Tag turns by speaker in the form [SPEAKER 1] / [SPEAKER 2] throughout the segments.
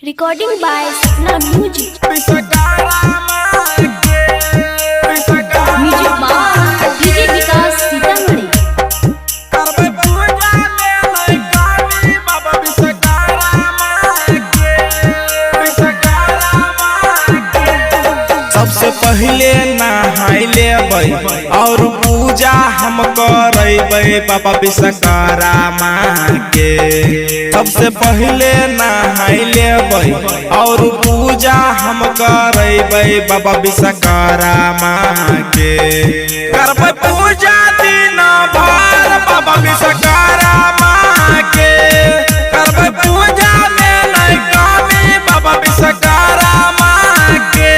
[SPEAKER 1] Recording by Sapna Music. Music by DJ Vikas Sitamarhi.
[SPEAKER 2] सबसे पहले नहाइले और पूजा हम करबै बाबा विश्वकर्मा के। सबसे पहले नहाइले और पूजा हम करबै बाबा विश्वकर्मा के। करबै पूजा दिन भर बाबा विश्वकर्मा के। करबै पूजा में नहीं कमी बाबा विश्वकर्मा के।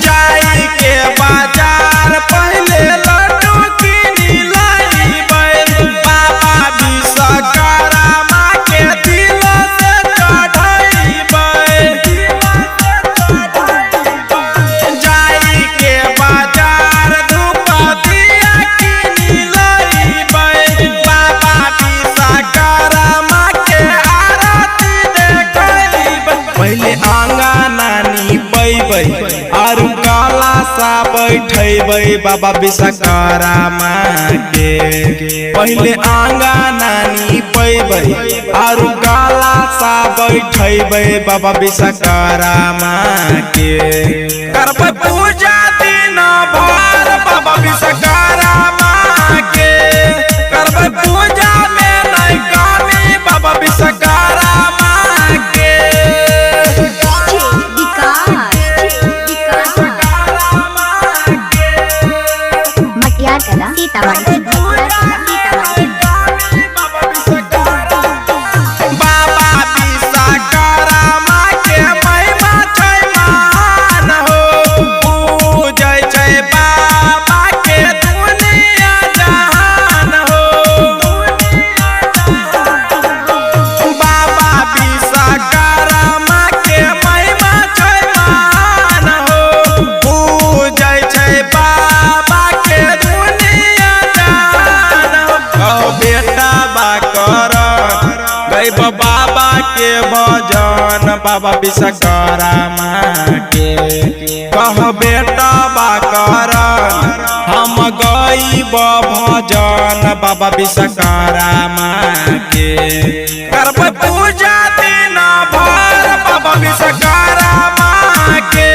[SPEAKER 2] जाई के बाजार पहले लड्डू किनी लइबै बाबा विश्वकर्मा के दिल से चढ़ैबै। जाई के बाजार धूप दिया किनी लइबै बाबा विश्वकर्मा के आरती देखैबै। पहले आंगन नीपैबै और काला सा बैठैबै बाबा विश्वकर्मा के। पहले आंगन नीपैबै और काला सा बैठैबै बाबा विश्वकर्मा के। करबै पूजा दिन भर बाबा विश्वकर्मा के। करबै पूजा में नहीं कमी बाबा विश्वकर्मा के। बाबा विश्वकर्मा के महिमा छै महान हो। पूजै छै बाबा के दुनिया जहान हो। बाबा विश्वकर्मा के महिमा छै महान हो। पूजै छै बाबा के दुनिया जहान हो। बेटा बा कर गैब बाबा के भजन बाबा विश्वकर्मा के। कह बेटा बा कर हम गैब भजन बाबा विश्वकर्मा के। करबै पूजा दिन भर बाबा विश्वकर्मा के।